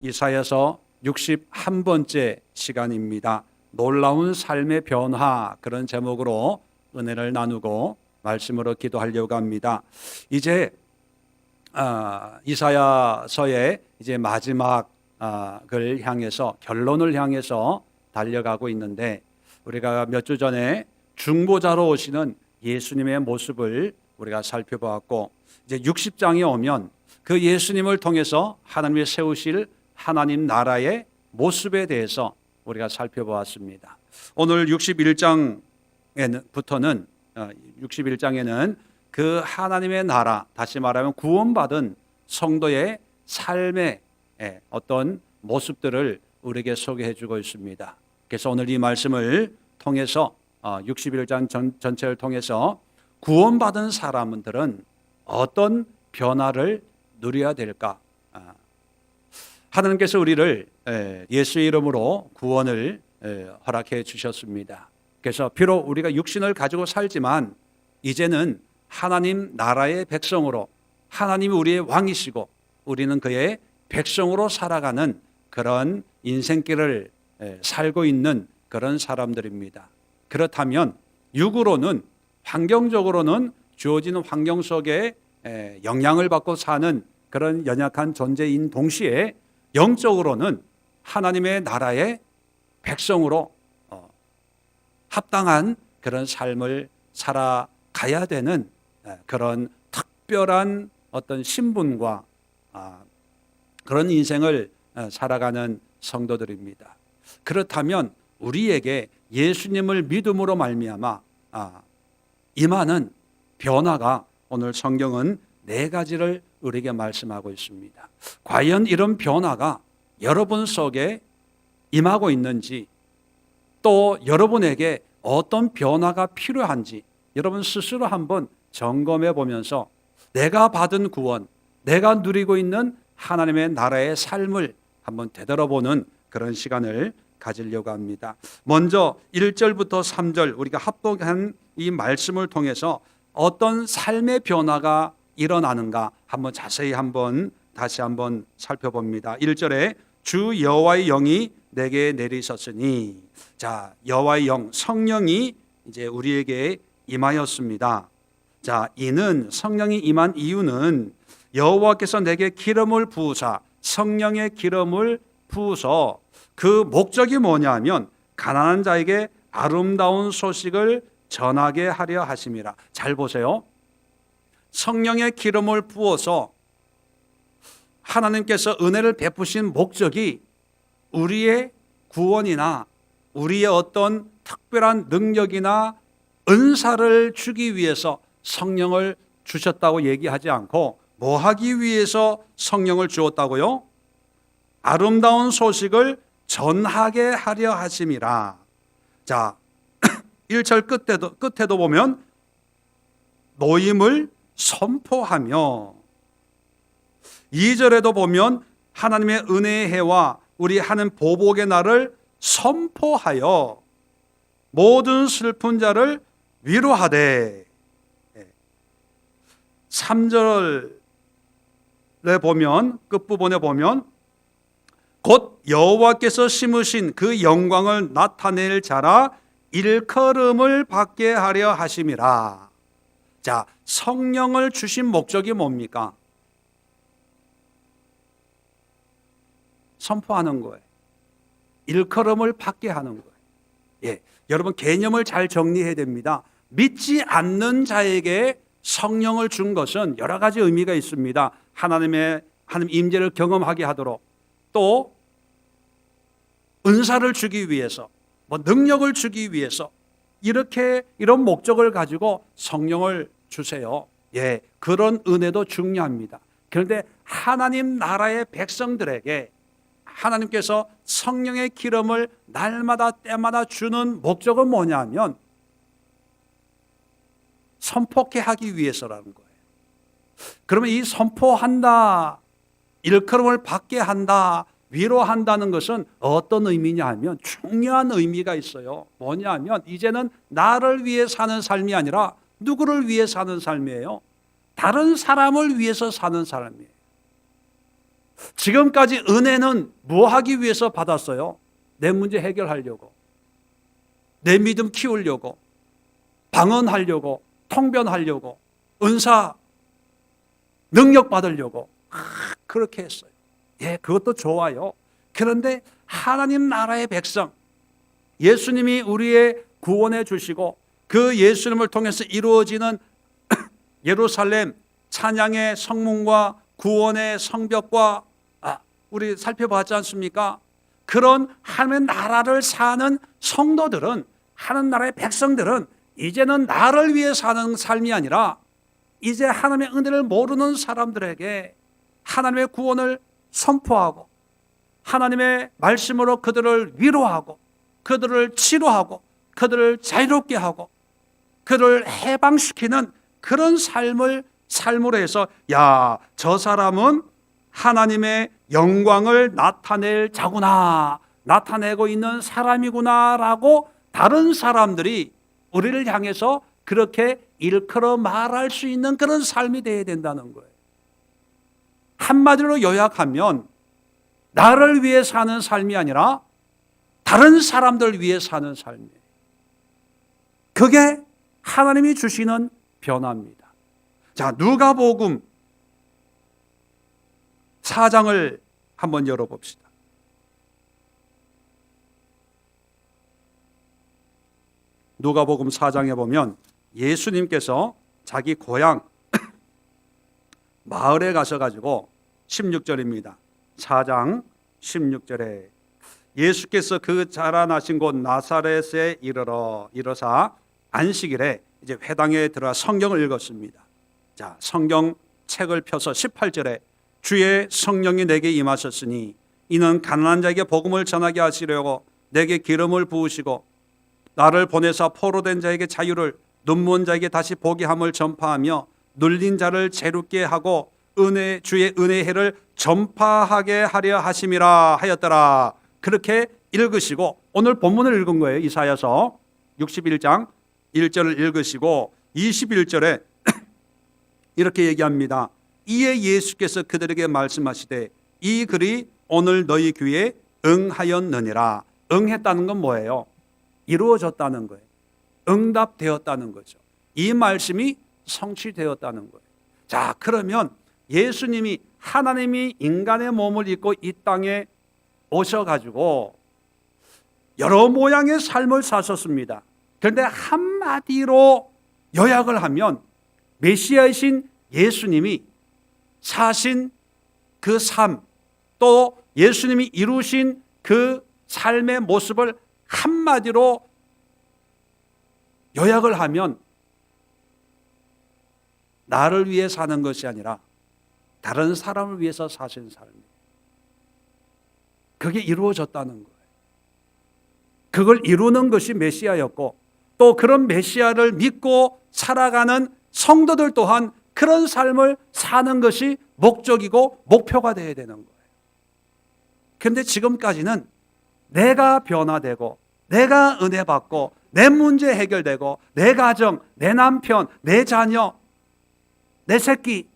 이사야서 61번째 시간입니다. 놀라운 삶의 변화, 그런 제목으로 은혜를 나누고 말씀으로 기도하려고 합니다. 이제 이사야서의 이제 마지막을 향해서, 결론을 향해서 달려가고 있는데, 우리가 몇 주 전에 중보자로 오시는 예수님의 모습을 우리가 살펴보았고, 이제 60장에 오면 그 예수님을 통해서 하나님이 세우실 하나님 나라의 모습에 대해서 우리가 살펴보았습니다. 오늘 61장에는 그 하나님의 나라, 다시 말하면 구원받은 성도의 삶의 어떤 모습들을 우리에게 소개해 주고 있습니다. 그래서 오늘 이 말씀을 통해서 61장 전체를 통해서 구원받은 사람들은 어떤 변화를 누려야 될까? 하나님께서 우리를 예수의 이름으로 구원을 허락해 주셨습니다. 그래서 비록 우리가 육신을 가지고 살지만 이제는 하나님 나라의 백성으로, 하나님이 우리의 왕이시고 우리는 그의 백성으로 살아가는 그런 인생길을 살고 있는 그런 사람들입니다. 그렇다면 육으로는, 환경적으로는 주어진 환경 속에 영향을 받고 사는 그런 연약한 존재인 동시에 영적으로는 하나님의 나라의 백성으로 합당한 그런 삶을 살아가야 되는 그런 특별한 어떤 신분과 그런 인생을 살아가는 성도들입니다. 그렇다면 우리에게 예수님을 믿음으로 말미암아 임하는 변화가, 오늘 성경은 4가지를 우리에게 말씀하고 있습니다. 과연 이런 변화가 여러분 속에 임하고 있는지, 또 여러분에게 어떤 변화가 필요한지 여러분 스스로 한번 점검해 보면서 내가 받은 구원, 내가 누리고 있는 하나님의 나라의 삶을 한번 되돌아보는 그런 시간을 가지려고 합니다. 먼저 1절부터 3절 우리가 합독한 이 말씀을 통해서 어떤 삶의 변화가 일어나는가 한번 자세히 다시 한번 살펴봅니다. 1절에 주 여호와의 영이 내게 내리셨으니, 자, 여호와의 영, 성령이 이제 우리에게 임하였습니다. 자, 이는, 성령이 임한 이유는 여호와께서 내게 기름을 부으사, 성령의 기름을 부으서 그 목적이 뭐냐면 가난한 자에게 아름다운 소식을 전하게 하려 하심이라. 잘 보세요. 성령의 기름을 부어서 하나님께서 은혜를 베푸신 목적이 우리의 구원이나 우리의 어떤 특별한 능력이나 은사를 주기 위해서 성령을 주셨다고 얘기하지 않고, 뭐 하기 위해서 성령을 주었다고요? 아름다운 소식을 전하게 하려 하심이라. 자, 1절 끝에도 보면 노임을 선포하며, 2절에도 보면 하나님의 은혜의 해와 우리 하는 보복의 날을 선포하여 모든 슬픈 자를 위로하되, 3절에 보면, 끝부분에 보면 곧 여호와께서 심으신 그 영광을 나타낼 자라 일컬음을 받게 하려 하심이라. 자, 성령을 주신 목적이 뭡니까? 선포하는 거예요. 일컬음을 받게 하는 거예요. 예, 여러분 개념을 잘 정리해야 됩니다. 믿지 않는 자에게 성령을 준 것은 여러 가지 의미가 있습니다. 하나님 임재를 경험하게 하도록, 또 은사를 주기 위해서, 능력을 주기 위해서, 이런 목적을 가지고 성령을 주세요. 예, 그런 은혜도 중요합니다. 그런데 하나님 나라의 백성들에게 하나님께서 성령의 기름을 날마다 때마다 주는 목적은 뭐냐면 선포케 하기 위해서라는 거예요. 그러면 이 선포한다, 일컬음을 받게 한다, 위로한다는 것은 어떤 의미냐 하면 중요한 의미가 있어요. 뭐냐 하면 이제는 나를 위해 사는 삶이 아니라 누구를 위해 사는 삶이에요? 다른 사람을 위해서 사는 삶이에요. 지금까지 은혜는 뭐 하기 위해서 받았어요? 내 문제 해결하려고, 내 믿음 키우려고, 방언하려고, 통변하려고, 은사 능력 받으려고 그렇게 했어요. 예, 그것도 좋아요. 그런데 하나님 나라의 백성, 예수님이 우리의 구원해 주시고 그 예수님을 통해서 이루어지는 예루살렘 찬양의 성문과 구원의 성벽과 우리 살펴봤지 않습니까? 그런 하나님의 나라를 사는 성도들은, 하나님 나라의 백성들은 이제는 나를 위해 사는 삶이 아니라 이제 하나님의 은혜를 모르는 사람들에게 하나님의 구원을 선포하고 하나님의 말씀으로 그들을 위로하고 그들을 치료하고 그들을 자유롭게 하고 그들을 해방시키는 그런 삶을 삶으로 해서, 야, 저 사람은 하나님의 영광을 나타낼 자구나, 나타내고 있는 사람이구나라고 다른 사람들이 우리를 향해서 그렇게 일컬어 말할 수 있는 그런 삶이 되어야 된다는 거예요. 한마디로 요약하면 나를 위해 사는 삶이 아니라 다른 사람들 위해 사는 삶이에요. 그게 하나님이 주시는 변화입니다. 자, 누가복음 4장을 한번 열어봅시다. 누가복음 4장에 보면 예수님께서 자기 고향 마을에 가셔가지고 16절입니다. 4장 16절에 예수께서 그 자라나신 곳 나사렛에 이르러사 안식일에 이제 회당에 들어가 성경을 읽었습니다. 자, 성경 책을 펴서 18절에 주의 성령이 내게 임하셨으니 이는 가난한 자에게 복음을 전하게 하시려고 내게 기름을 부으시고 나를 보내사 포로된 자에게 자유를, 눈먼 자에게 다시 보게 함을 전파하며 눌린 자를 재롭게 하고 주의 은혜의 해를 전파하게 하려 하심이라 하였더라. 그렇게 읽으시고 오늘 본문을 읽은 거예요. 이사야서 61장 1절을 읽으시고 21절에 이렇게 얘기합니다. 이에 예수께서 그들에게 말씀하시되 이 글이 오늘 너희 귀에 응하였느니라. 응했다는 건 뭐예요? 이루어졌다는 거예요. 응답되었다는 거죠. 이 말씀이 성취되었다는 거예요. 자, 그러면 예수님이, 하나님이 인간의 몸을 입고 이 땅에 오셔가지고 여러 모양의 삶을 사셨습니다. 그런데 한마디로 요약을 하면 메시아이신 예수님이 사신 그 삶, 또 예수님이 이루신 그 삶의 모습을 한마디로 요약을 하면 나를 위해 사는 것이 아니라 다른 사람을 위해서 사신 삶이에요. 그게 이루어졌다는 거예요. 그걸 이루는 것이 메시아였고 또 그런 메시아를 믿고 살아가는 성도들 또한 그런 삶을 사는 것이 목적이고 목표가 되어야 되는 거예요. 그런데 지금까지는 내가 변화되고 내가 은혜 받고 내 문제 해결되고 내 가정, 내 남편, 내 자녀, 내 새끼,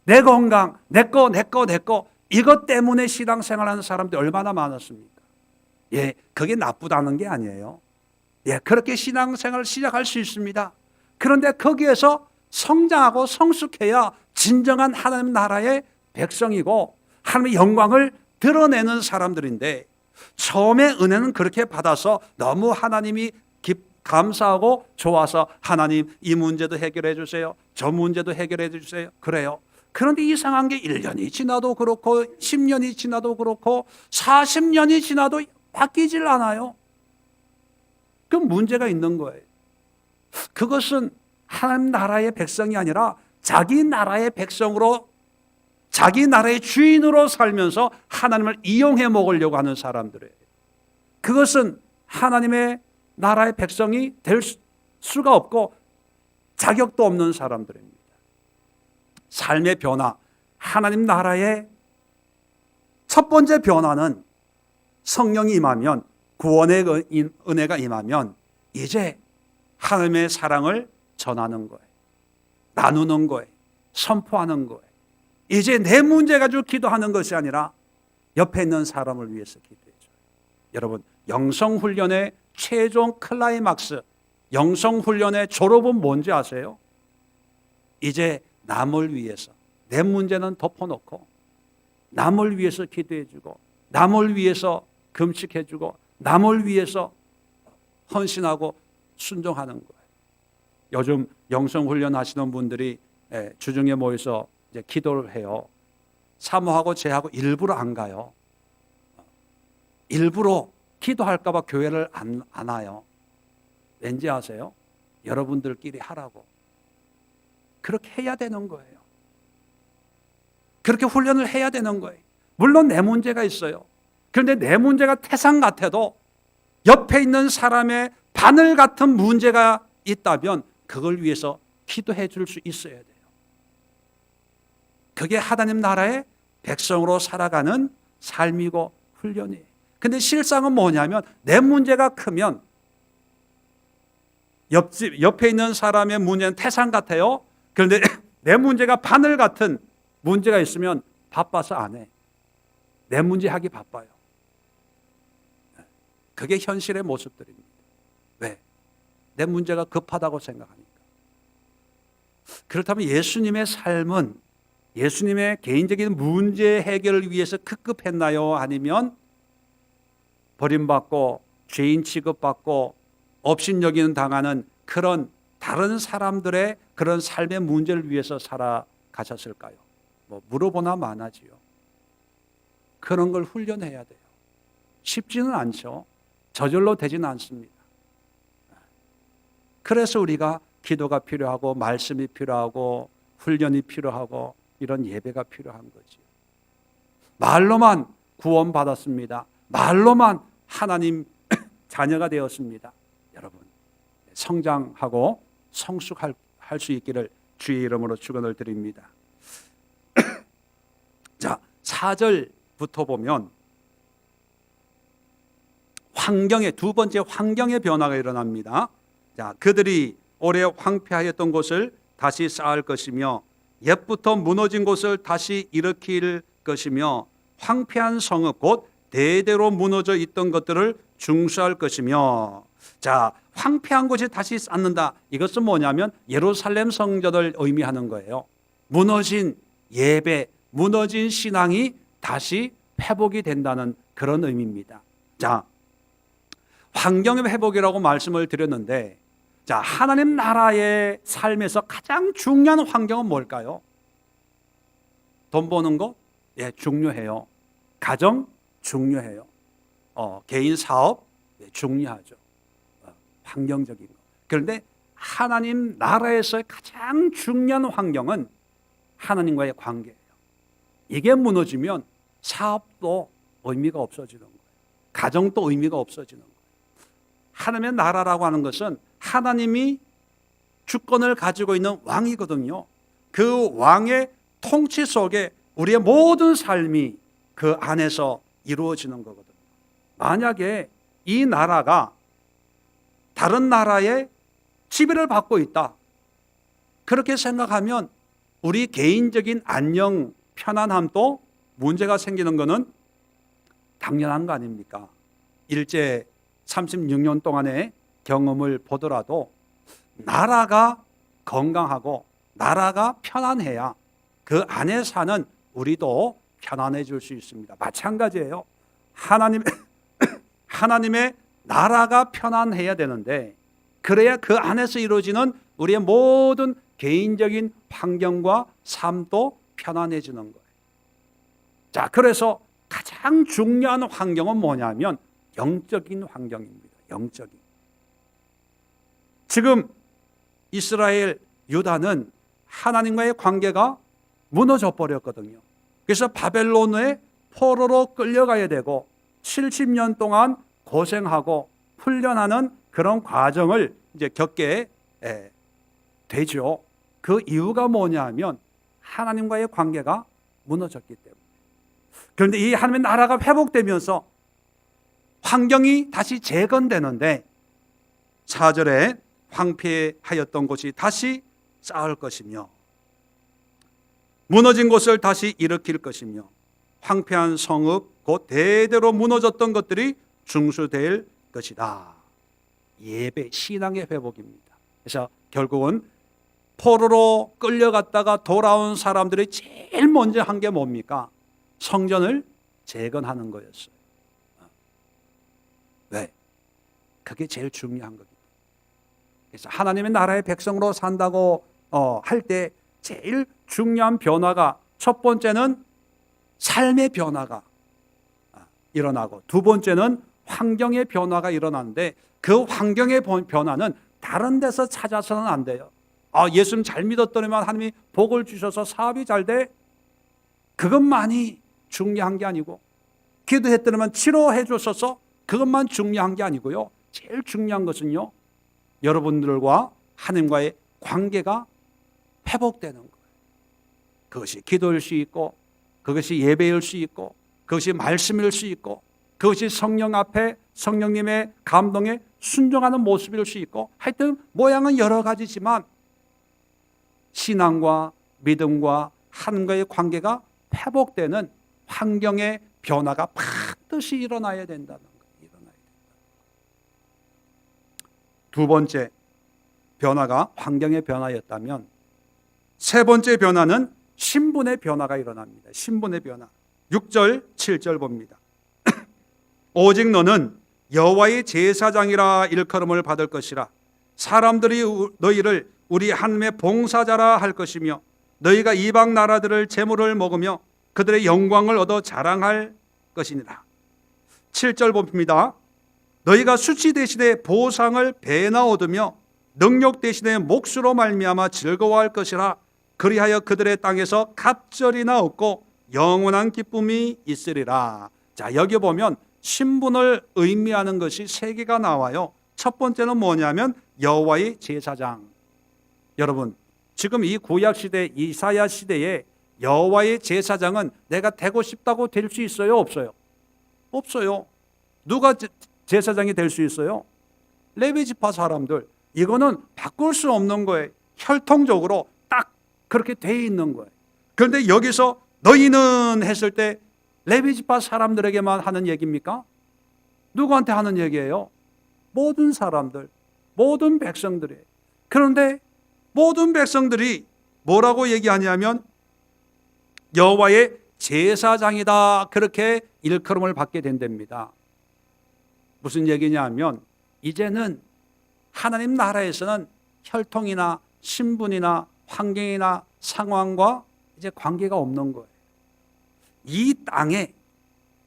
내 건강, 내 거 이것 때문에 신앙생활하는 사람들이 얼마나 많았습니까? 예, 그게 나쁘다는 게 아니에요. 예, 그렇게 신앙생활을 시작할 수 있습니다. 그런데 거기에서 성장하고 성숙해야 진정한 하나님 나라의 백성이고 하나님의 영광을 드러내는 사람들인데, 처음에 은혜는 그렇게 받아서 너무 하나님이 감사하고 좋아서 하나님 이 문제도 해결해 주세요, 저 문제도 해결해 주세요, 그래요. 그런데 이상한 게 1년이 지나도 그렇고 10년이 지나도 그렇고 40년이 지나도 바뀌질 않아요. 그 문제가 있는 거예요. 그것은 하나님 나라의 백성이 아니라 자기 나라의 백성으로, 자기 나라의 주인으로 살면서 하나님을 이용해 먹으려고 하는 사람들이에요. 그것은 하나님의 나라의 백성이 될 수가 없고 자격도 없는 사람들입니다. 삶의 변화, 하나님 나라의 첫 번째 변화는 성령이 임하면, 구원의 은혜가 임하면 이제 하나님의 사랑을 전하는 거예요. 나누는 거예요. 선포하는 거예요. 이제 내 문제 가지고 기도하는 것이 아니라 옆에 있는 사람을 위해서 기도해줘요. 여러분, 영성훈련의 최종 클라이막스, 영성훈련의 졸업은 뭔지 아세요? 이제 남을 위해서, 내 문제는 덮어놓고 남을 위해서 기도해주고, 남을 위해서 금식해주고, 남을 위해서 헌신하고 순종하는 거예요. 요즘 영성훈련 하시는 분들이 주중에 모여서 이제 기도를 해요. 사모하고 제하고 일부러 안 가요. 일부러 기도할까 봐 교회를 안 와요. 왠지 아세요? 여러분들끼리 하라고. 그렇게 해야 되는 거예요. 그렇게 훈련을 해야 되는 거예요. 물론 내 문제가 있어요. 그런데 내 문제가 태산 같아도 옆에 있는 사람의 바늘 같은 문제가 있다면 그걸 위해서 기도해 줄 수 있어야 돼요. 그게 하나님 나라의 백성으로 살아가는 삶이고 훈련이에요. 근데 실상은 뭐냐면 내 문제가 크면 옆에 있는 사람의 문제는 태산 같아요. 그런데 내 문제가 바늘 같은 문제가 있으면 바빠서 안 해. 내 문제 하기 바빠요. 그게 현실의 모습들입니다. 왜? 내 문제가 급하다고 생각하니까. 그렇다면 예수님의 삶은 예수님의 개인적인 문제 해결을 위해서 급급했나요? 아니면 버림받고 죄인 취급받고 업신여기는 당하는 그런 다른 사람들의 그런 삶의 문제를 위해서 살아가셨을까요? 물어보나 마나지요. 그런 걸 훈련해야 돼요. 쉽지는 않죠. 저절로 되지는 않습니다. 그래서 우리가 기도가 필요하고 말씀이 필요하고 훈련이 필요하고 이런 예배가 필요한 거지. 말로만 구원받았습니다. 말로만 하나님 자녀가 되었습니다. 여러분, 성장하고 성숙할 수 있기를 주의 이름으로 축원을 드립니다. 자, 4절부터 보면 두 번째 환경의 변화가 일어납니다. 자, 그들이 오래 황폐하였던 곳을 다시 쌓을 것이며 옛부터 무너진 곳을 다시 일으킬 것이며 황폐한 성읍 곧 대대로 무너져 있던 것들을 중수할 것이며. 자, 황폐한 곳이 다시 쌓는다. 이것은 뭐냐면 예루살렘 성전을 의미하는 거예요. 무너진 예배, 무너진 신앙이 다시 회복이 된다는 그런 의미입니다. 자, 환경의 회복이라고 말씀을 드렸는데, 자, 하나님 나라의 삶에서 가장 중요한 환경은 뭘까요? 돈 버는 거? 예, 중요해요. 가정? 중요해요. 개인 사업? 예, 중요하죠. 환경적인 거. 그런데 하나님 나라에서의 가장 중요한 환경은 하나님과의 관계예요. 이게 무너지면 사업도 의미가 없어지는 거예요. 가정도 의미가 없어지는 거예요. 하나님의 나라라고 하는 것은 하나님이 주권을 가지고 있는 왕이거든요. 그 왕의 통치 속에 우리의 모든 삶이 그 안에서 이루어지는 거거든요. 만약에 이 나라가 다른 나라의 지배를 받고 있다, 그렇게 생각하면 우리 개인적인 안녕, 편안함도 문제가 생기는 것은 당연한 거 아닙니까? 일제 36년 동안의 경험을 보더라도 나라가 건강하고 나라가 편안해야 그 안에 사는 우리도 편안해질 수 있습니다. 마찬가지예요. 하나님의 나라가 편안해야 되는데, 그래야 그 안에서 이루어지는 우리의 모든 개인적인 환경과 삶도 편안해지는 거예요. 자, 그래서 가장 중요한 환경은 뭐냐면 영적인 환경입니다. 영적인. 지금 이스라엘, 유다는 하나님과의 관계가 무너져 버렸거든요. 그래서 바벨론의 포로로 끌려가야 되고 70년 동안 고생하고 훈련하는 그런 과정을 이제 겪게 되죠. 그 이유가 뭐냐면 하나님과의 관계가 무너졌기 때문에. 그런데 이 하나님의 나라가 회복되면서 환경이 다시 재건되는데 4절에 황폐하였던 곳이 다시 쌓을 것이며. 무너진 곳을 다시 일으킬 것이며 황폐한 성읍 곧 대대로 무너졌던 것들이 중수될 것이다. 예배, 신앙의 회복입니다. 그래서 결국은 포로로 끌려갔다가 돌아온 사람들이 제일 먼저 한 게 뭡니까? 성전을 재건하는 거였어요. 왜? 그게 제일 중요한 거기 때문에. 그래서 하나님의 나라의 백성으로 산다고 할 때 제일 중요한 변화가, 첫 번째는 삶의 변화가 일어나고, 두 번째는 환경의 변화가 일어나는데, 그 환경의 변화는 다른 데서 찾아서는 안 돼요. 예수님 잘 믿었더니만 하나님이 복을 주셔서 사업이 잘 돼? 그것만이 중요한 게 아니고, 기도했더니만 치료해 주셔서 그것만 중요한 게 아니고요. 제일 중요한 것은요, 여러분들과 하나님과의 관계가 회복되는 거예요. 그것이 기도일 수 있고, 그것이 예배일 수 있고, 그것이 말씀일 수 있고, 그것이 성령 앞에 성령님의 감동에 순종하는 모습일 수 있고, 하여튼 모양은 여러 가지지만 신앙과 믿음과 하나님과의 관계가 회복되는 환경의 변화가 반드시 일어나야 된다는 거예요. 두 번째 변화가 환경의 변화였다면, 세 번째 변화는 신분의 변화가 일어납니다. 신분의 변화. 6절, 7절 봅니다. 오직 너는 여호와의 제사장이라 일컬음을 받을 것이라. 사람들이 너희를 우리 하나님의 봉사자라 할 것이며, 너희가 이방 나라들을 재물을 먹으며 그들의 영광을 얻어 자랑할 것이니라. 7절 봅니다. 너희가 수치 대신에 보상을 배나 얻으며 능력 대신에 몫으로 말미암아 즐거워할 것이라. 그리하여 그들의 땅에서 갑절이나 얻고 영원한 기쁨이 있으리라. 자, 여기 보면 신분을 의미하는 것이 세 개가 나와요. 첫 번째는 뭐냐면 여호와의 제사장. 여러분, 지금 이 구약 시대, 이사야 시대에 여호와의 제사장은 내가 되고 싶다고 될 수 있어요, 없어요? 없어요. 누가 제사장이 될 수 있어요? 레위 지파 사람들. 이거는 바꿀 수 없는 거예요. 혈통적으로 딱 그렇게 돼 있는 거예요. 그런데 여기서 너희는 했을 때 레위 지파 사람들에게만 하는 얘기입니까? 누구한테 하는 얘기예요? 모든 사람들, 모든 백성들이. 그런데 모든 백성들이 뭐라고 얘기하냐면 여호와의 제사장이다, 그렇게 일컬음을 받게 된답니다. 무슨 얘기냐면 이제는 하나님 나라에서는 혈통이나 신분이나 환경이나 상황과 이제 관계가 없는 거예요. 이 땅에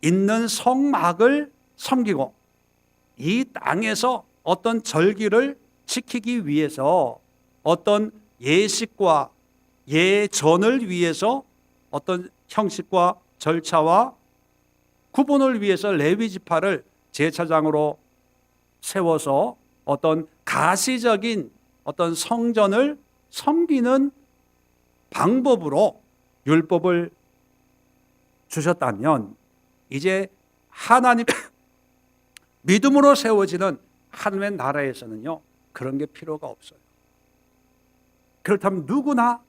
있는 성막을 섬기고 이 땅에서 어떤 절기를 지키기 위해서 어떤 예식과 예전을 위해서 어떤 형식과 절차와 구분을 위해서 레위 지파를 제사장으로 세워서 어떤 가시적인 어떤 성전을 섬기는 방법으로 율법을 주셨다면, 이제 하나님 믿음으로 세워지는 하나님의 나라에서는요, 그런 게 필요가 없어요. 그렇다면 누구나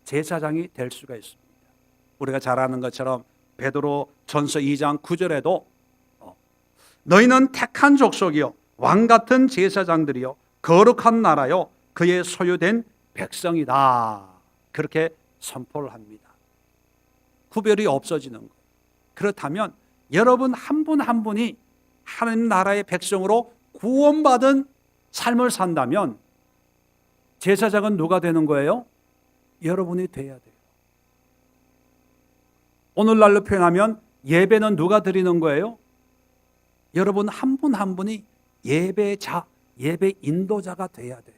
제사장이 될 수가 있습니다. 우리가 잘 아는 것처럼 베드로 전서 2장 9절에도 너희는 택한 족속이요 왕 같은 제사장들이요 거룩한 나라요 그의 소유된 백성이다, 그렇게 선포를 합니다. 구별이 없어지는 것. 그렇다면 여러분 한 분 한 분이 하나님 나라의 백성으로 구원받은 삶을 산다면 제사장은 누가 되는 거예요? 여러분이 돼야 돼요. 오늘날로 표현하면 예배는 누가 드리는 거예요? 여러분 한 분 한 분이 예배자, 예배 인도자가 돼야 돼요.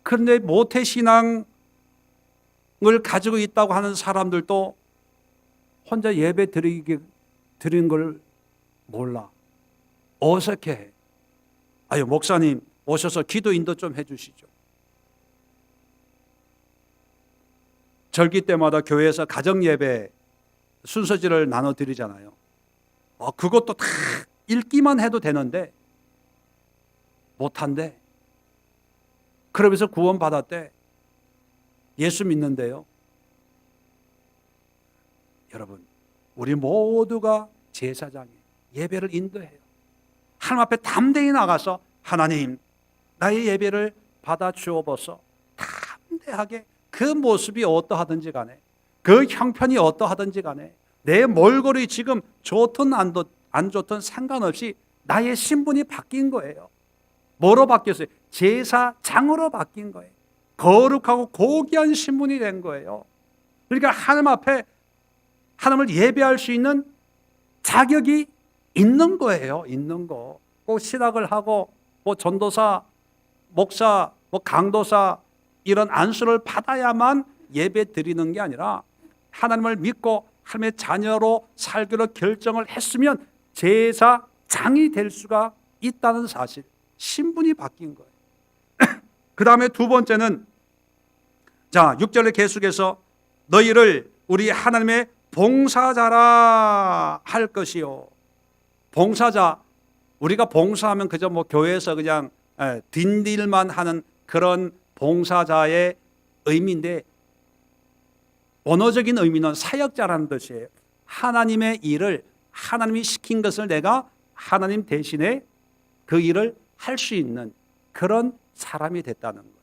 그런데 모태신앙을 가지고 있다고 하는 사람들도 혼자 예배 드리는 걸 몰라. 어색해. 아유, 목사님 오셔서 기도 인도 좀 해주시죠. 절기 때마다 교회에서 가정예배 순서지를 나눠드리잖아요. 그것도 다 읽기만 해도 되는데 못한대. 그러면서 구원받았대. 예수 믿는데요. 여러분, 우리 모두가 제사장이에요. 예배를 인도해요. 하나님 앞에 담대히 나가서 하나님, 나의 예배를 받아 주옵소서. 담대하게 그 모습이 어떠하든지 간에, 그 형편이 어떠하든지 간에, 내 몰골이 지금 좋든 안 좋든 상관없이 나의 신분이 바뀐 거예요. 뭐로 바뀌었어요? 제사장으로 바뀐 거예요. 거룩하고 고귀한 신분이 된 거예요. 그러니까 하나님 앞에 하나님을 예배할 수 있는 자격이 있는 거예요. 있는 거. 꼭 신학을 하고 뭐 전도사, 목사, 뭐 강도사 이런 안수를 받아야만 예배 드리는 게 아니라 하나님을 믿고 하나님의 자녀로 살기로 결정을 했으면 제사장이 될 수가 있다는 사실, 신분이 바뀐 거예요. 그 다음에 두 번째는, 자 6절에 계속해서 너희를 우리 하나님의 봉사자라 할 것이요. 봉사자, 우리가 봉사하면 그저 뭐 교회에서 그냥 뒷일만 하는 그런 봉사자의 의미인데, 원어적인 의미는 사역자라는 뜻이에요. 하나님의 일을, 하나님이 시킨 것을 내가 하나님 대신에 그 일을 할 수 있는 그런 사람이 됐다는 거예요.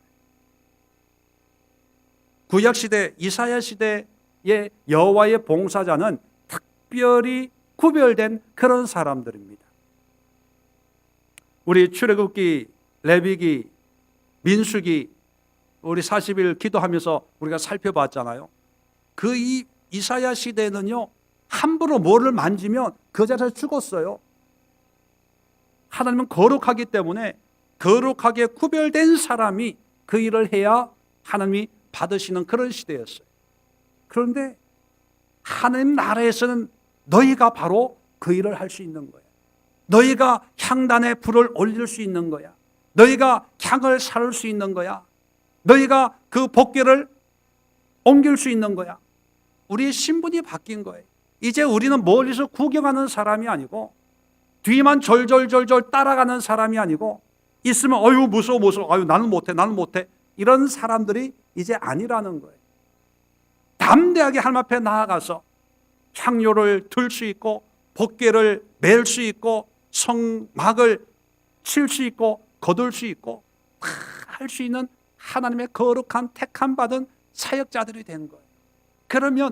구약시대, 이사야 시대의 여호와의 봉사자는 특별히 구별된 그런 사람들입니다. 우리 출애굽기, 레위기, 민수기, 우리 40일 기도하면서 우리가 살펴봤잖아요. 그 이사야 시대는요, 함부로 뭐를 만지면 그 자리에서 죽었어요. 하나님은 거룩하기 때문에 거룩하게 구별된 사람이 그 일을 해야 하나님이 받으시는 그런 시대였어요. 그런데 하나님 나라에서는 너희가 바로 그 일을 할 수 있는 거야. 너희가 향단에 불을 올릴 수 있는 거야. 너희가 향을 사를 수 있는 거야. 너희가 그 법궤를 옮길 수 있는 거야. 우리의 신분이 바뀐 거예요. 이제 우리는 멀리서 구경하는 사람이 아니고, 뒤만 절절절절 따라가는 사람이 아니고, 있으면 어유 무서워 무서워, 아유 나는 못해 이런 사람들이 이제 아니라는 거예요. 담대하게 하나님 앞에 나아가서 향료를 들 수 있고, 법궤를 맬 수 있고, 성막을 칠 수 있고, 거둘 수 있고, 다 할 수 있는 하나님의 거룩한 택함 받은 사역자들이 된 거예요. 그러면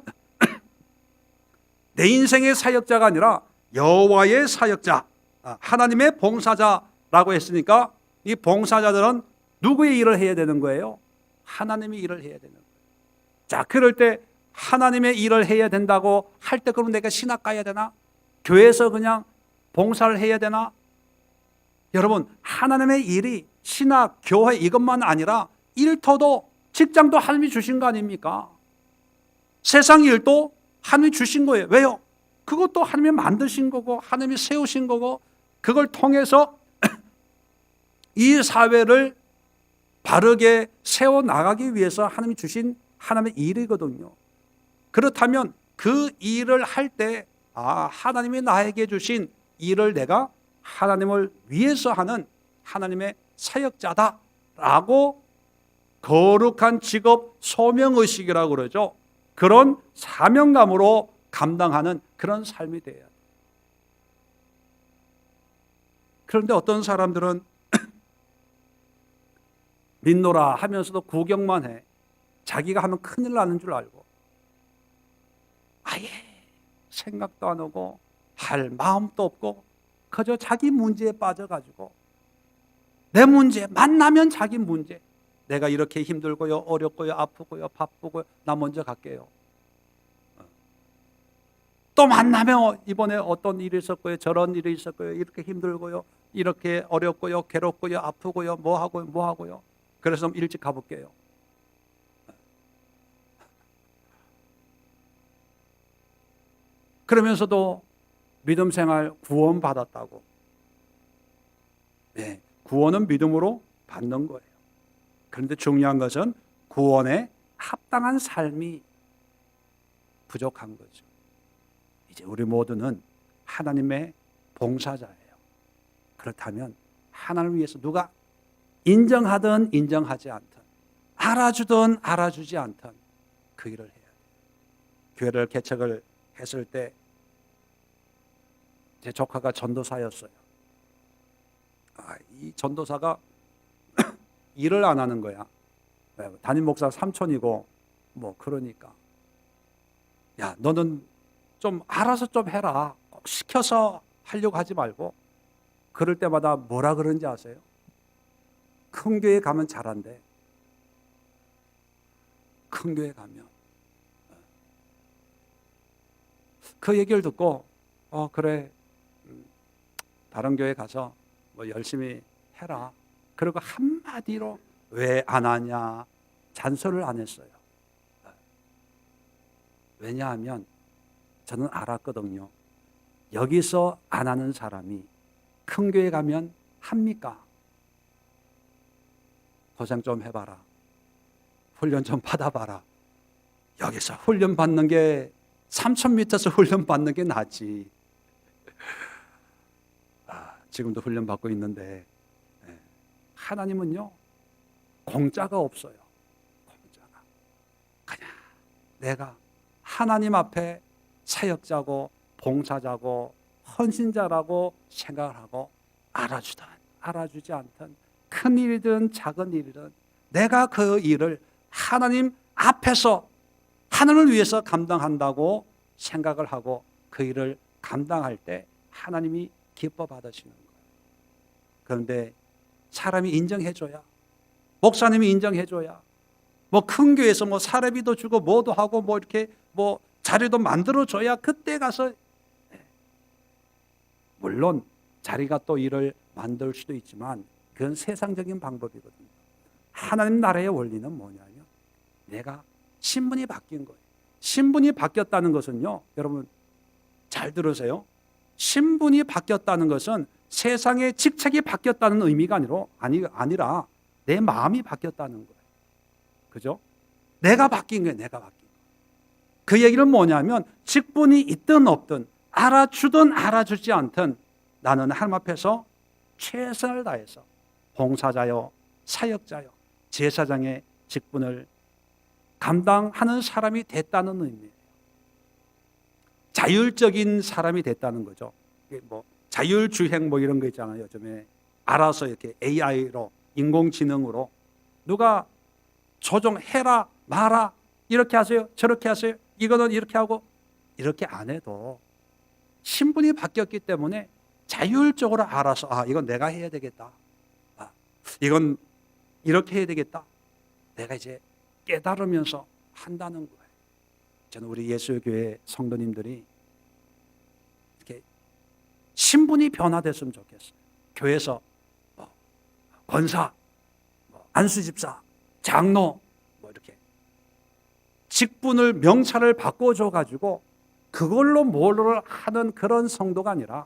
내 인생의 사역자가 아니라 여호와의 사역자, 하나님의 봉사자라고 했으니까 이 봉사자들은 누구의 일을 해야 되는 거예요? 하나님의 일을 해야 되는 거예요. 자, 그럴 때 하나님의 일을 해야 된다고 할 때 그럼 내가 신학 가야 되나? 교회에서 그냥 봉사를 해야 되나? 여러분, 하나님의 일이 신학, 교회 이것만 아니라 일터도, 직장도 하나님이 주신 거 아닙니까? 세상 일도 하나님이 주신 거예요. 왜요? 그것도 하나님이 만드신 거고 하나님이 세우신 거고, 그걸 통해서 이 사회를 바르게 세워나가기 위해서 하나님이 주신 하나님의 일이거든요. 그렇다면 그 일을 할 때 하나님이 나에게 주신 일을 내가 하나님을 위해서 하는 하나님의 사역자다라고, 거룩한 직업 소명의식이라고 그러죠. 그런 사명감으로 감당하는 그런 삶이 돼야 돼요. 그런데 어떤 사람들은 믿노라 하면서도 구경만 해. 자기가 하면 큰일 나는 줄 알고 아예 생각도 안 하고 할 마음도 없고 그저 자기 문제에 빠져가지고, 내 문제 만나면 자기 문제, 내가 이렇게 힘들고요, 어렵고요, 아프고요, 바쁘고요, 나 먼저 갈게요. 또 만나면 이번에 어떤 일이 있었고요, 저런 일이 있었고요, 이렇게 힘들고요, 이렇게 어렵고요, 괴롭고요, 아프고요, 뭐 하고요. 그래서 일찍 가볼게요. 그러면서도 믿음 생활 구원 받았다고. 네, 구원은 믿음으로 받는 거예요. 그런데 중요한 것은 구원에 합당한 삶이 부족한 거죠. 이제 우리 모두는 하나님의 봉사자예요. 그렇다면 하나님을 위해서 누가 인정하든 인정하지 않든 알아주든 알아주지 않든 그 일을 해야 돼요. 교회를 개척을 했을 때 제 조카가 전도사였어요. 이 전도사가 일을 안 하는 거야. 담임 목사 삼촌이고 뭐 그러니까 야 너는 좀 알아서 좀 해라. 꼭 시켜서 하려고 하지 말고. 그럴 때마다 뭐라 그러는지 아세요? 큰 교회 가면 잘한대. 큰 교회 가면. 그 얘기를 듣고 그래 다른 교회 가서 뭐 열심히 해라. 그리고 한마디로 왜 안 하냐 잔소리를 안 했어요. 왜냐하면 저는 알았거든요. 여기서 안 하는 사람이 큰 교회 가면 합니까? 고생 좀 해봐라. 훈련 좀 받아봐라. 여기서 훈련 받는 게 3,000m에서 훈련 받는 게 낫지. 지금도 훈련 받고 있는데 하나님은요 공짜가 없어요. 공짜가. 그냥 내가 하나님 앞에 사역자고 봉사자고 헌신자라고 생각을 하고 알아주든 알아주지 않든 큰 일이든 작은 일이든 내가 그 일을 하나님 앞에서 하나님을 위해서 감당한다고 생각을 하고 그 일을 감당할 때 하나님이 기뻐 받으시는 거예요. 그런데 사람이 인정해줘야, 목사님이 인정해줘야, 뭐 큰 교회에서 뭐 사례비도 주고 뭐도 하고 뭐 이렇게 뭐 자리도 만들어줘야 그때 가서, 물론 자리가 또 일을 만들 수도 있지만 그건 세상적인 방법이거든요. 하나님 나라의 원리는 뭐냐면 내가 신분이 바뀐 거예요. 신분이 바뀌었다는 것은요, 여러분 잘 들으세요. 신분이 바뀌었다는 것은 세상의 직책이 바뀌었다는 의미가 아니라 내 마음이 바뀌었다는 거예요. 그죠? 내가 바뀐 거예요. 내가 바뀐 거예요. 그 얘기는 뭐냐면 직분이 있든 없든 알아주든 알아주지 않든 나는 하나님 앞에서 최선을 다해서 봉사자요, 사역자요, 제사장의 직분을 감당하는 사람이 됐다는 의미예요. 자율적인 사람이 됐다는 거죠. 뭐 자율주행 뭐 이런 거 있잖아요. 요즘에 알아서 이렇게 AI로 인공지능으로 누가 조종해라 마라 이렇게 하세요 저렇게 하세요 이거는 이렇게 하고 이렇게 안 해도 신분이 바뀌었기 때문에 자율적으로 알아서 이건 내가 해야 되겠다. 이건 이렇게 해야 되겠다. 내가 이제 깨달으면서 한다는 거예요. 저는 우리 예수교회 성도님들이 이렇게 신분이 변화됐으면 좋겠어요. 교회에서 권사, 안수집사, 장로 뭐 이렇게 직분을 명찰을 바꿔줘 가지고 그걸로 뭐를 하는 그런 성도가 아니라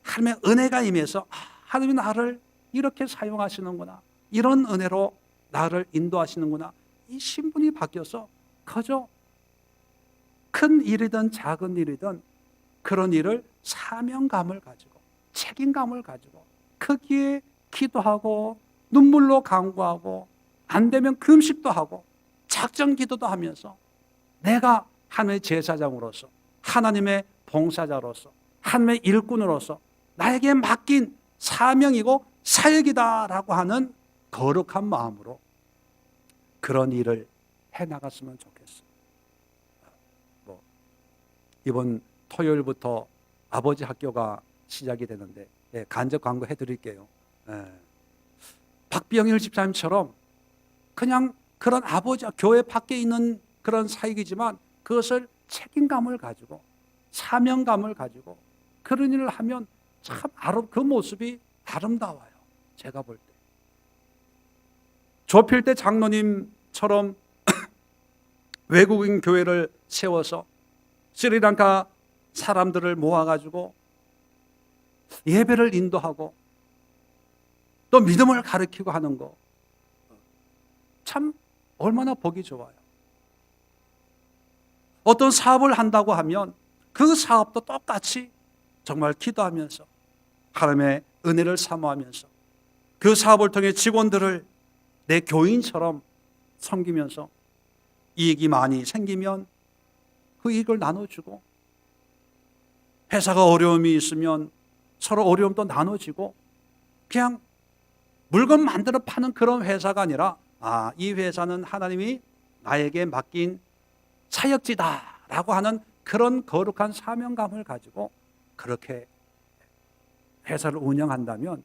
하나님의 은혜가 임해서 하나님이 나를 이렇게 사용하시는구나. 이런 은혜로 나를 인도하시는구나. 이 신분이 바뀌어서 그저 큰 일이든 작은 일이든 그런 일을 사명감을 가지고 책임감을 가지고 크게 기도하고 눈물로 간구하고 안 되면 금식도 하고 작정 기도도 하면서 내가 하나님의 제사장으로서 하나님의 봉사자로서 하나님의 일꾼으로서 나에게 맡긴 사명이고 사역이다라고 하는 거룩한 마음으로 그런 일을 해나갔으면 좋겠어요. 이번 토요일부터 아버지 학교가 시작이 되는데 간접 광고 해드릴게요. 박병일 집사님처럼 그냥 그런 아버지 교회 밖에 있는 그런 사역이지만 그것을 책임감을 가지고 사명감을 가지고 그런 일을 하면 참 그 모습이 아름다워요. 제가 볼 때. 조필대 장로님처럼 외국인 교회를 세워서 스리랑카 사람들을 모아가지고 예배를 인도하고 또 믿음을 가르치고 하는 거 참 얼마나 보기 좋아요. 어떤 사업을 한다고 하면 그 사업도 똑같이 정말 기도하면서 하나님의 은혜를 사모하면서 그 사업을 통해 직원들을 내 교인처럼 섬기면서 이익이 많이 생기면 그 이익을 나눠주고, 회사가 어려움이 있으면 서로 어려움도 나눠지고, 그냥 물건 만들어 파는 그런 회사가 아니라 이 회사는 하나님이 나에게 맡긴 사역지다라고 하는 그런 거룩한 사명감을 가지고 그렇게 회사를 운영한다면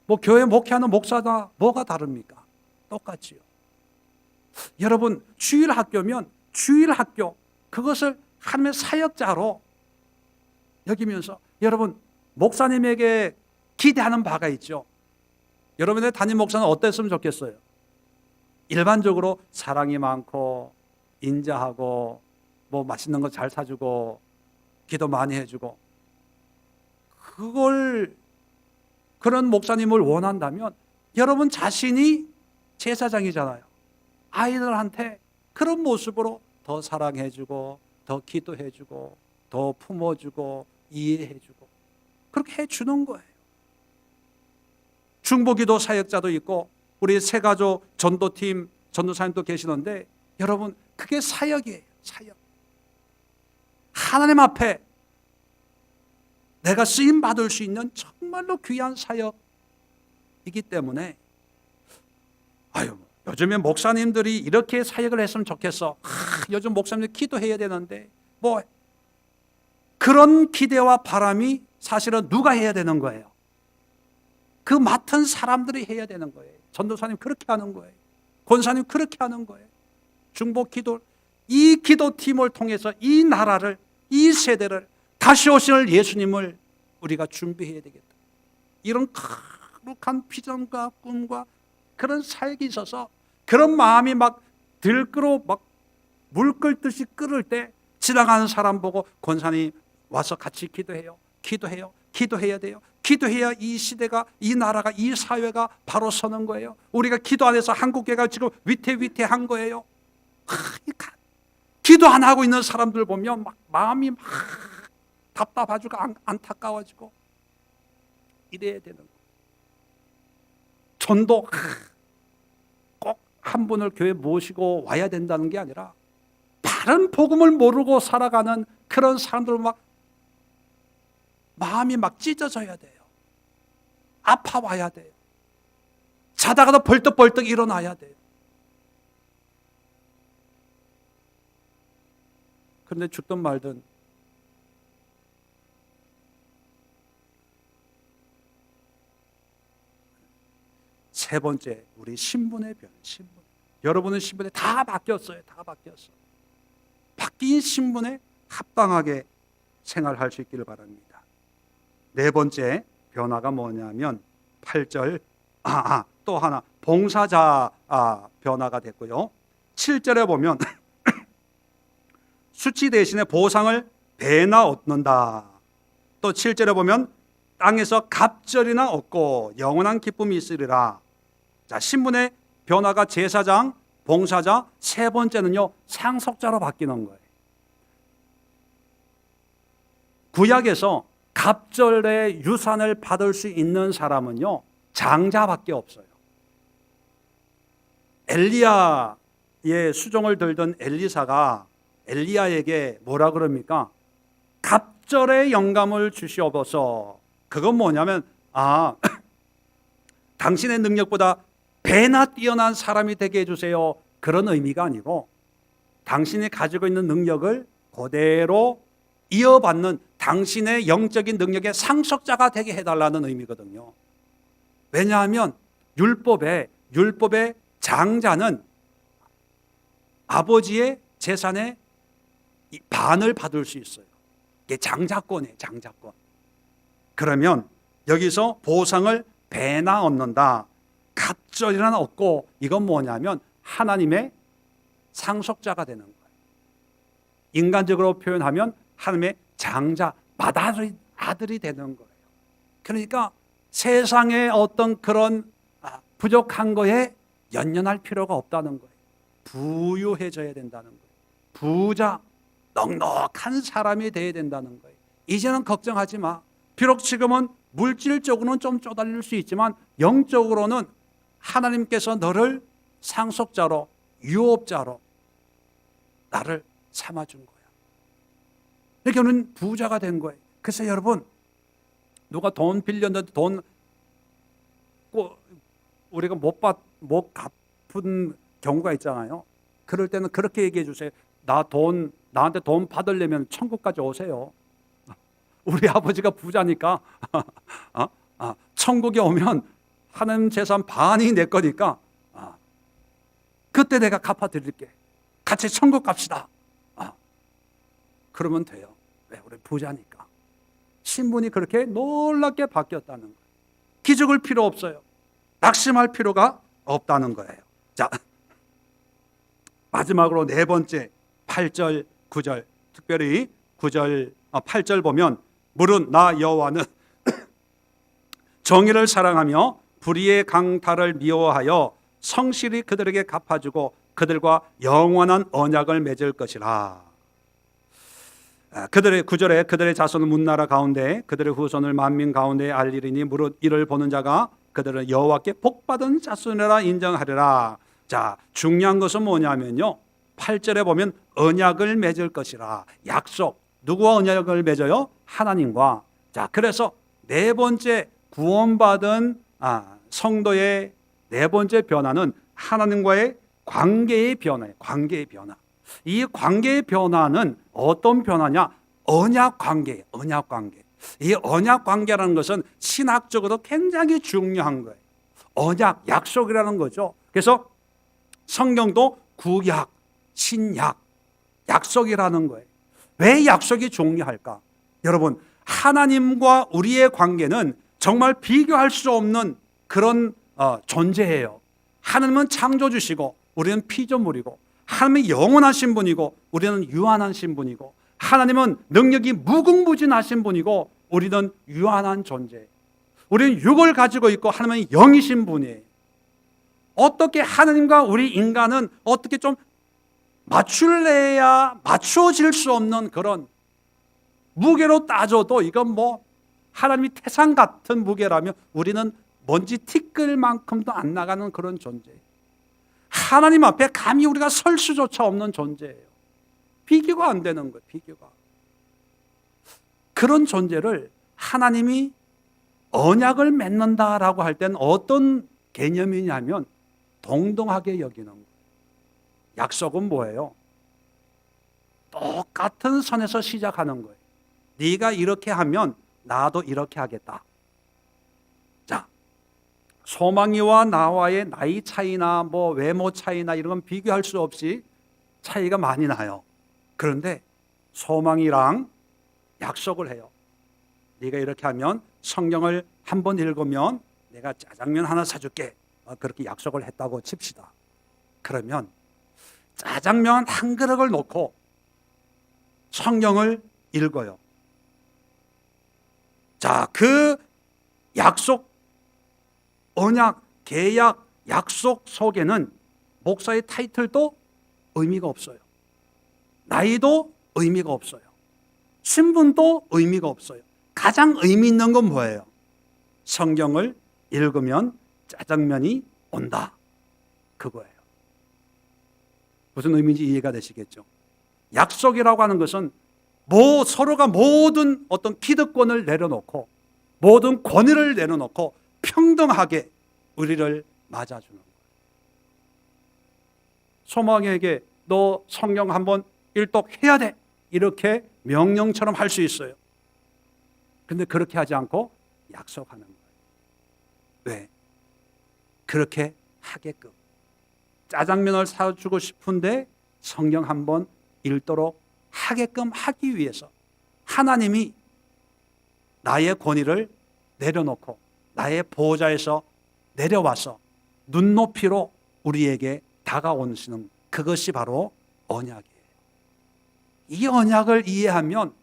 뭐 교회 목회하는 목사다 뭐가 다릅니까? 똑같지요. 여러분, 주일학교면 주일학교, 그것을 하나님의 사역자로 여기면서 여러분, 목사님에게 기대하는 바가 있죠. 여러분의 담임 목사는 어땠으면 좋겠어요? 일반적으로 사랑이 많고 인자하고 뭐 맛있는 거 잘 사주고 기도 많이 해주고, 그런 목사님을 원한다면 여러분 자신이 제사장이잖아요. 아이들한테 그런 모습으로 더 사랑해주고 더 기도해주고 더 품어주고 이해해주고 그렇게 해주는 거예요. 중보기도 사역자도 있고 우리 새가족 전도팀 전도사님도 계시는데 여러분, 그게 사역이에요. 사역. 하나님 앞에 내가 쓰임 받을 수 있는 정말로 귀한 사역이기 때문에 요즘에 목사님들이 이렇게 사역을 했으면 좋겠어. 요즘 목사님들 기도해야 되는데 뭐 그런 기대와 바람이 사실은 누가 해야 되는 거예요? 그 맡은 사람들이 해야 되는 거예요. 전도사님 그렇게 하는 거예요. 권사님 그렇게 하는 거예요. 중보 기도, 이 기도팀을 통해서 이 나라를, 이 세대를, 다시 오실 예수님을 우리가 준비해야 되겠다. 이런 거룩한 비전과 꿈과 그런 사역이 있어서 그런 마음이 막 들끓어 막 물 끓듯이 끓을 때 지나가는 사람 보고 권사님 와서 같이 기도해요. 기도해요. 기도해야 돼요. 기도해야 이 시대가, 이 나라가, 이 사회가 바로 서는 거예요. 우리가 기도 안 해서 한국교회가 지금 위태위태한 거예요. 기도 안 하고 있는 사람들 보면 막 마음이 막 답답해지고 안타까워지고 이래야 되는 거예요. 전도 꼭 한 분을 교회에 모시고 와야 된다는 게 아니라 다른 복음을 모르고 살아가는 그런 사람들 막 마음이 막 찢어져야 돼요. 아파와야 돼요. 자다가도 벌떡벌떡 일어나야 돼요. 그런데 죽든 말든 세 번째, 우리 신분의 변. 신분. 여러분은 신분에 다 바뀌었어요. 다 바뀌었어. 바뀐 신분에 합당하게 생활할 수 있기를 바랍니다. 네 번째 변화가 뭐냐면 8절 또 하나 봉사자 변화가 됐고요. 7절에 보면 수치 대신에 보상을 배나 얻는다. 또 7절에 보면 땅에서 갑절이나 얻고 영원한 기쁨이 있으리라. 자, 신분의 변화가 제사장, 봉사자, 세 번째는요, 상속자로 바뀌는 거예요. 구약에서 갑절의 유산을 받을 수 있는 사람은요, 장자밖에 없어요. 엘리야의 수종을 들던 엘리사가 엘리야에게 뭐라 그럽니까? 갑절의 영감을 주시옵소서. 그건 뭐냐면 당신의 능력보다 배나 뛰어난 사람이 되게 해주세요. 그런 의미가 아니고 당신이 가지고 있는 능력을 그대로 이어받는 당신의 영적인 능력의 상속자가 되게 해달라는 의미거든요. 왜냐하면 율법의 장자는 아버지의 재산의 반을 받을 수 있어요. 이게 장자권이에요. 장자권. 그러면 여기서 보상을 배나 얻는다. 갑절이나 얻고, 이건 뭐냐면 하나님의 상속자가 되는 거예요. 인간적으로 표현하면 하나님의 장자, 맏아들이 되는 거예요. 그러니까 세상의 어떤 그런 부족한 거에 연연할 필요가 없다는 거예요. 부유해져야 된다는 거예요. 부자, 넉넉한 사람이 돼야 된다는 거예요. 이제는 걱정하지 마. 비록 지금은 물질적으로는 좀 쪼달릴 수 있지만 영적으로는 하나님께서 너를 상속자로, 유업자로 나를 삼아준 거야. 그러니까 부자가 된 거예요. 그래서 여러분, 누가 돈 빌렸는데 돈 우리가 못 갚은 경우가 있잖아요. 그럴 때는 그렇게 얘기해 주세요. 나한테 돈 받으려면 천국까지 오세요. 우리 아버지가 부자니까 천국에 오면 하나님 재산 반이 내 거니까 그때 내가 갚아드릴게. 같이 천국 갑시다. 그러면 돼요. 왜? 우리 부자니까. 신분이 그렇게 놀랍게 바뀌었다는 거예요. 기죽을 필요 없어요. 낙심할 필요가 없다는 거예요. 자, 마지막으로 네 번째 8절, 9절, 특별히 9절, 8절 보면 물은 나 여호와는 정의를 사랑하며 불의의 강탈을 미워하여 성실히 그들에게 갚아주고 그들과 영원한 언약을 맺을 것이라. 그들의 9절에 그들의 자손은 문나라 가운데 그들의 후손을 만민 가운데 알리리니 무릇 이를 보는 자가 그들은 여호와께 복받은 자손이라 인정하리라. 자, 중요한 것은 뭐냐면요, 8절에 보면 언약을 맺을 것이라. 약속. 누구와 언약을 맺어요? 하나님과. 자, 그래서 네 번째 구원받은 성도의 네 번째 변화는 하나님과의 관계의 변화예요. 관계의 변화. 이 관계의 변화는 어떤 변화냐? 언약 관계예요. 언약 관계. 이 언약 관계라는 것은 신학적으로 굉장히 중요한 거예요. 언약, 약속이라는 거죠. 그래서 성경도 구약, 신약, 약속이라는 거예요. 왜 약속이 중요할까? 여러분, 하나님과 우리의 관계는 정말 비교할 수 없는 그런 존재예요. 하나님은 창조주시고 우리는 피조물이고, 하나님은 영원하신 분이고 우리는 유한하신 분이고, 하나님은 능력이 무궁무진하신 분이고 우리는 유한한 존재예요. 우리는 육을 가지고 있고 하나님은 영이신 분이에요. 어떻게 하나님과 우리 인간은 어떻게 좀 맞출래야 맞춰질 수 없는 그런, 무게로 따져도 이건 뭐 하나님이 태산 같은 무게라면 우리는 먼지 티끌만큼도 안 나가는 그런 존재예요. 하나님 앞에 감히 우리가 설 수조차 없는 존재예요. 비교가 안 되는 거예요. 비교가. 그런 존재를 하나님이 언약을 맺는다라고 할 때는 어떤 개념이냐면 동등하게 여기는 거예요. 약속은 뭐예요? 똑같은 선에서 시작하는 거예요. 네가 이렇게 하면 나도 이렇게 하겠다. 자, 소망이와 나와의 나이 차이나 뭐 외모 차이나 이런 건 비교할 수 없이 차이가 많이 나요. 그런데 소망이랑 약속을 해요. 네가 이렇게 하면, 성경을 한 번 읽으면 내가 짜장면 하나 사줄게. 그렇게 약속을 했다고 칩시다. 그러면 짜장면 한 그릇을 놓고 성경을 읽어요. 자, 그 약속, 언약, 계약, 약속 속에는 목사의 타이틀도 의미가 없어요. 나이도 의미가 없어요. 신분도 의미가 없어요. 가장 의미 있는 건 뭐예요? 성경을 읽으면 짜장면이 온다. 그거예요. 무슨 의미인지 이해가 되시겠죠? 약속이라고 하는 것은 서로가 모든 어떤 기득권을 내려놓고 모든 권위를 내려놓고 평등하게 우리를 맞아주는 거예요. 소망에게 너 성경 한번 일독해야 돼. 이렇게 명령처럼 할 수 있어요. 근데 그렇게 하지 않고 약속하는 거예요. 왜? 그렇게 하게끔. 짜장면을 사주고 싶은데 성경 한번 읽도록 하게끔 하기 위해서 하나님이 나의 권위를 내려놓고 나의 보좌에서 내려와서 눈높이로 우리에게 다가오시는, 그것이 바로 언약이에요. 이 언약을 이해하면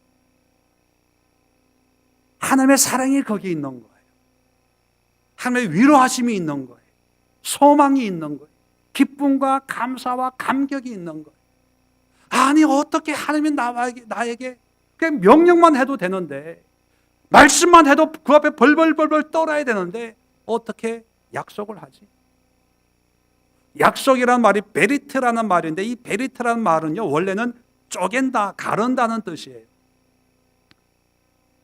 하나님의 사랑이 거기 있는 거예요. 하나님의 위로하심이 있는 거예요. 소망이 있는 거예요. 기쁨과 감사와 감격이 있는 거예요. 아니, 어떻게 하나님이 나에게 그냥 명령만 해도 되는데, 말씀만 해도 그 앞에 벌벌벌벌 떨어야 되는데 어떻게 약속을 하지? 약속이라는 말이 베리트라는 말인데, 이 베리트라는 말은요, 원래는 쪼갠다, 가른다는 뜻이에요.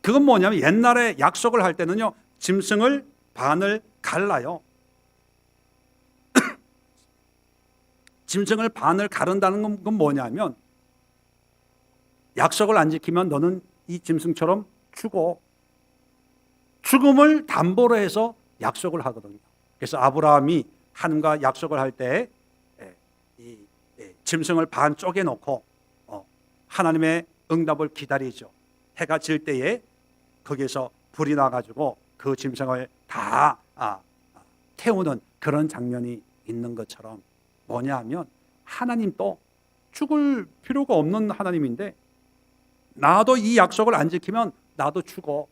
그건 뭐냐면 옛날에 약속을 할 때는요, 짐승을 반을 갈라요. 짐승을 반을 가른다는 건 뭐냐면, 약속을 안 지키면 너는 이 짐승처럼 죽어. 죽음을 담보로 해서 약속을 하거든요. 그래서 아브라함이 하나님과 약속을 할 때 짐승을 반 쪼개놓고 하나님의 응답을 기다리죠. 해가 질 때에 거기에서 불이 나가지고 그 짐승을 다 태우는 그런 장면이 있는 것처럼, 뭐냐 하면 하나님도 죽을 필요가 없는 하나님인데, 나도 이 약속을 안 지키면 나도 죽어.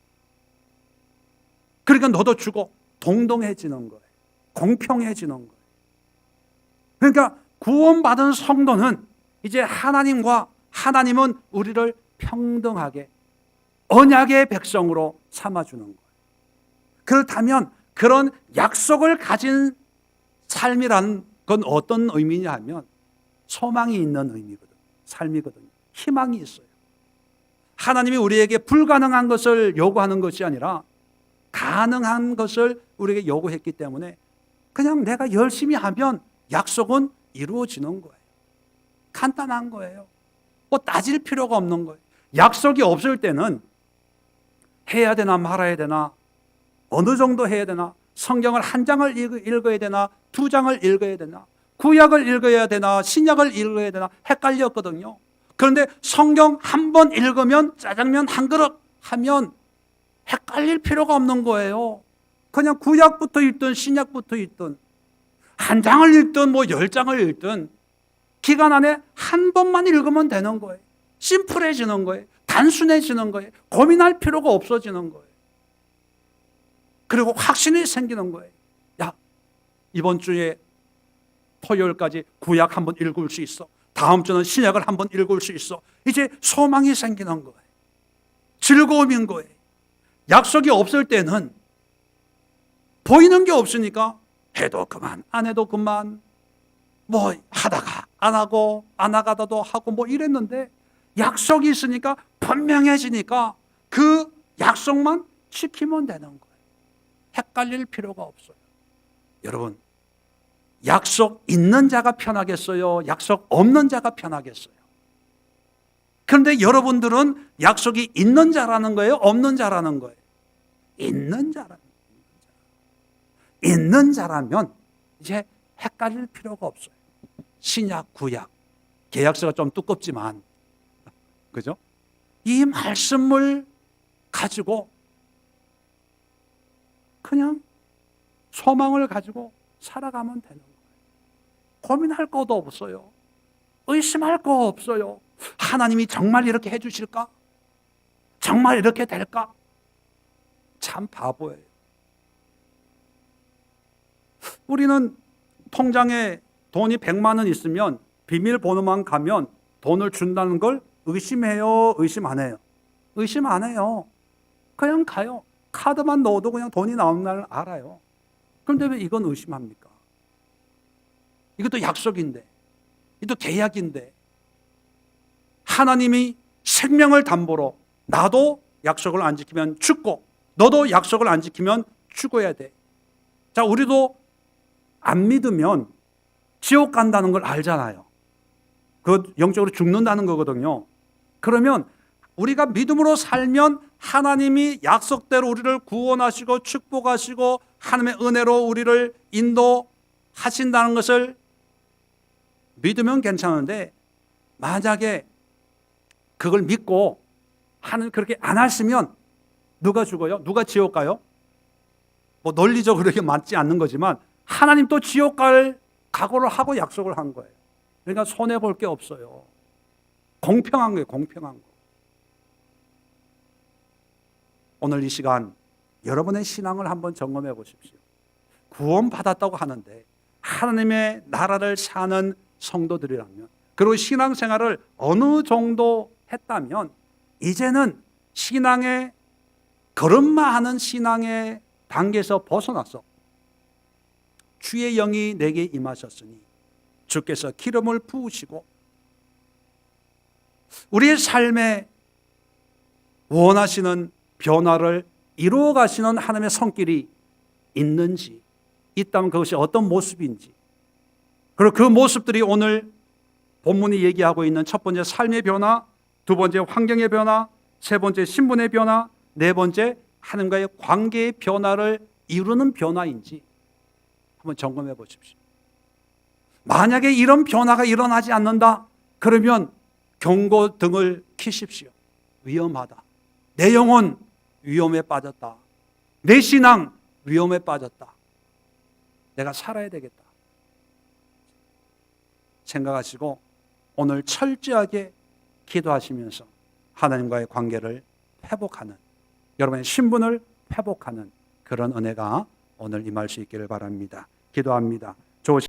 그러니까 너도 죽어. 동등해지는 거예요. 공평해지는 거예요. 그러니까 구원받은 성도는 이제 하나님은 우리를 평등하게 언약의 백성으로 삼아주는 거예요. 그렇다면 그런 약속을 가진 삶이라는 건 어떤 의미냐 하면 소망이 있는 의미거든요. 삶이거든요. 희망이 있어요. 하나님이 우리에게 불가능한 것을 요구하는 것이 아니라 가능한 것을 우리에게 요구했기 때문에 그냥 내가 열심히 하면 약속은 이루어지는 거예요. 간단한 거예요. 뭐 따질 필요가 없는 거예요. 약속이 없을 때는 해야 되나 말아야 되나, 어느 정도 해야 되나, 성경을 한 장을 읽어야 되나, 두 장을 읽어야 되나, 구약을 읽어야 되나, 신약을 읽어야 되나 헷갈렸거든요. 그런데 성경 한 번 읽으면 짜장면 한 그릇 하면 헷갈릴 필요가 없는 거예요. 그냥 구약부터 읽든 신약부터 읽든 한 장을 읽든 뭐 10장을 읽든 기간 안에 한 번만 읽으면 되는 거예요. 심플해지는 거예요. 단순해지는 거예요. 고민할 필요가 없어지는 거예요. 그리고 확신이 생기는 거예요. 야, 이번 주에 토요일까지 구약 한번 읽을 수 있어. 다음 주는 신약을 한번 읽을 수 있어. 이제 소망이 생기는 거예요. 즐거움인 거예요. 약속이 없을 때는 보이는 게 없으니까 해도 그만, 안 해도 그만, 뭐 하다가 안 하고 안 하다도 하고 뭐 이랬는데, 약속이 있으니까 분명해지니까 그 약속만 지키면 되는 거예요. 헷갈릴 필요가 없어요. 여러분, 약속 있는 자가 편하겠어요? 약속 없는 자가 편하겠어요? 그런데 여러분들은 약속이 있는 자라는 거예요? 없는 자라는 거예요? 있는 자라는 거예요. 있는 자라면 이제 헷갈릴 필요가 없어요. 신약, 구약, 계약서가 좀 두껍지만, 그죠? 이 말씀을 가지고 그냥 소망을 가지고 살아가면 되는 거예요. 고민할 것도 없어요. 의심할 거 없어요. 하나님이 정말 이렇게 해주실까? 정말 이렇게 될까? 참 바보예요. 우리는 통장에 돈이 100만 원 있으면 비밀번호만 가면 돈을 준다는 걸 의심해요? 의심 안 해요? 의심 안 해요. 그냥 가요. 카드만 넣어도 그냥 돈이 나오는 날 알아요. 그런데 왜 이건 의심합니까? 이것도 약속인데, 이것도 계약인데, 하나님이 생명을 담보로 나도 약속을 안 지키면 죽고 너도 약속을 안 지키면 죽어야 돼. 자, 우리도 안 믿으면 지옥 간다는 걸 알잖아요. 그 영적으로 죽는다는 거거든요. 그러면 우리가 믿음으로 살면 하나님이 약속대로 우리를 구원하시고 축복하시고 하나님의 은혜로 우리를 인도하신다는 것을 믿으면 괜찮은데, 만약에 그걸 믿고 하나님 그렇게 안 하시면 누가 죽어요? 누가 지옥 가요? 뭐 논리적으로 그렇게 맞지 않는 거지만 하나님 또 지옥 갈 각오를 하고 약속을 한 거예요. 그러니까 손해볼 게 없어요. 공평한 거예요. 공평한 거. 오늘 이 시간 여러분의 신앙을 한번 점검해 보십시오. 구원받았다고 하는데 하나님의 나라를 사는 성도들이라면, 그리고 신앙생활을 어느 정도 했다면 이제는 신앙의 걸음마하는 신앙의 단계에서 벗어나서 주의 영이 내게 임하셨으니 주께서 기름을 부으시고 우리의 삶에 원하시는 변화를 이루어 가시는 하나님의 손길이 있는지, 있다면 그것이 어떤 모습인지, 그리고 그 모습들이 오늘 본문이 얘기하고 있는 첫 번째 삶의 변화, 두 번째 환경의 변화, 세 번째 신분의 변화, 네 번째 하나님과의 관계의 변화를 이루는 변화인지 한번 점검해 보십시오. 만약에 이런 변화가 일어나지 않는다, 그러면 경고등을 켜십시오. 위험하다. 내 영혼 위험에 빠졌다. 내 신앙 위험에 빠졌다. 내가 살아야 되겠다 생각하시고 오늘 철저하게 기도하시면서 하나님과의 관계를 회복하는, 여러분의 신분을 회복하는 그런 은혜가 오늘 임할 수 있기를 바랍니다. 기도합니다.